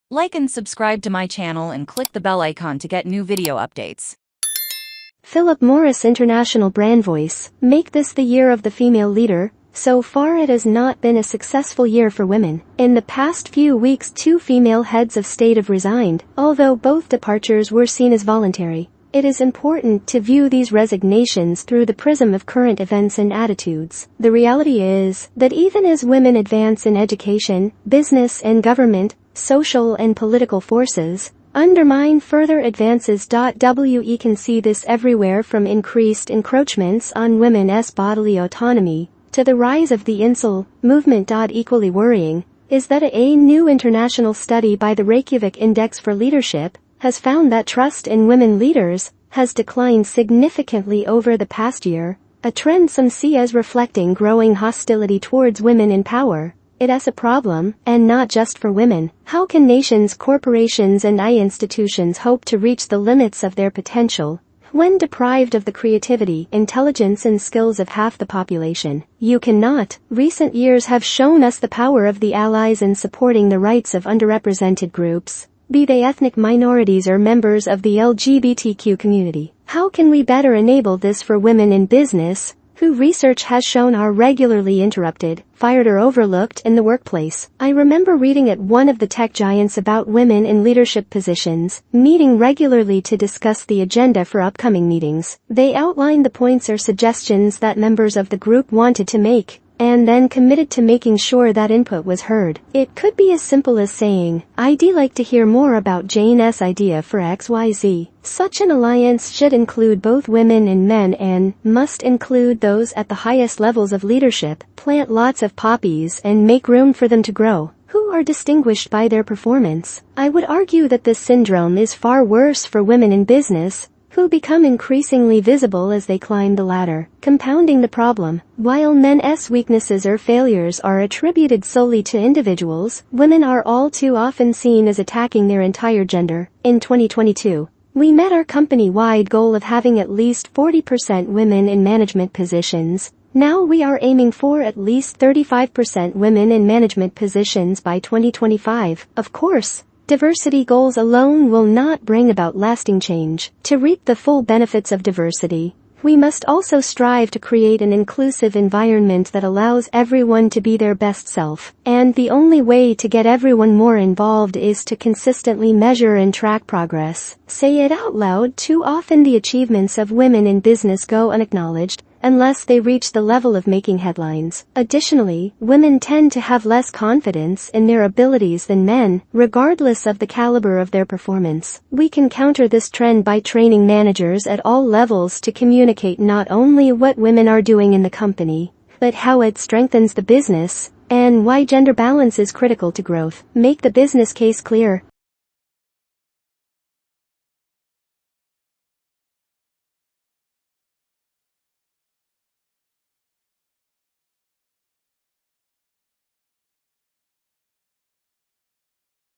Like and subscribe to my channel and click the bell icon to get new video updates. Philip Morris International Brandvoice, make this the year of the female leader. So far it has not been a successful year for women. In the past few weeks 2 female heads of state have resigned, although both departures were seen as voluntary. It is important to view these resignations through the prism of current events and attitudes. The reality is that even as women advance in education, business and government, social and political forces undermine further advances. We can see this everywhere, from increased encroachments on women's bodily autonomy to the rise of the incel movement. Equally worrying is that a new international study by the Reykjavik Index for Leadership has found that trust in women leaders has declined significantly over the past year, a trend some see as reflecting growing hostility towards women in power. It's a problem, and not just for women. How can nations, corporations and institutions hope to reach the limits of their potential when deprived of the creativity, intelligence and skills of half the population? You cannot. Recent years have shown us the power of the allies in supporting the rights of underrepresented groups, be they ethnic minorities or members of the LGBTQ community. How can we better enable this for women in business, who research has shown are regularly interrupted, fired or overlooked in the workplace? I remember reading at one of the tech giants about women in leadership positions, meeting regularly to discuss the agenda for upcoming meetings. They outlined the points or suggestions that members of the group wanted to make, and then committed to making sure that input was heard. It could be as simple as saying, "I'd like to hear more about Jane's idea for XYZ. Such an alliance should include both women and men and must include those at the highest levels of leadership. Plant lots of poppies and make room for them to grow, who are distinguished by their performance." I would argue that this syndrome is far worse for women in business, who become increasingly visible as they climb the ladder, compounding the problem. While men's weaknesses or failures are attributed solely to individuals, women are all too often seen as attacking their entire gender. In 2022, we met our company-wide goal of having at least 40% women in management positions. Now we are aiming for at least 35% women in management positions by 2025. Of course, diversity goals alone will not bring about lasting change. To reap the full benefits of diversity, we must also strive to create an inclusive environment that allows everyone to be their best self. And the only way to get everyone more involved is to consistently measure and track progress. Say it out loud: too often the achievements of women in business go unacknowledged, unless they reach the level of making headlines. Additionally, women tend to have less confidence in their abilities than men, regardless of the caliber of their performance. We can counter this trend by training managers at all levels to communicate not only what women are doing in the company, but how it strengthens the business, and why gender balance is critical to growth. Make the business case clear.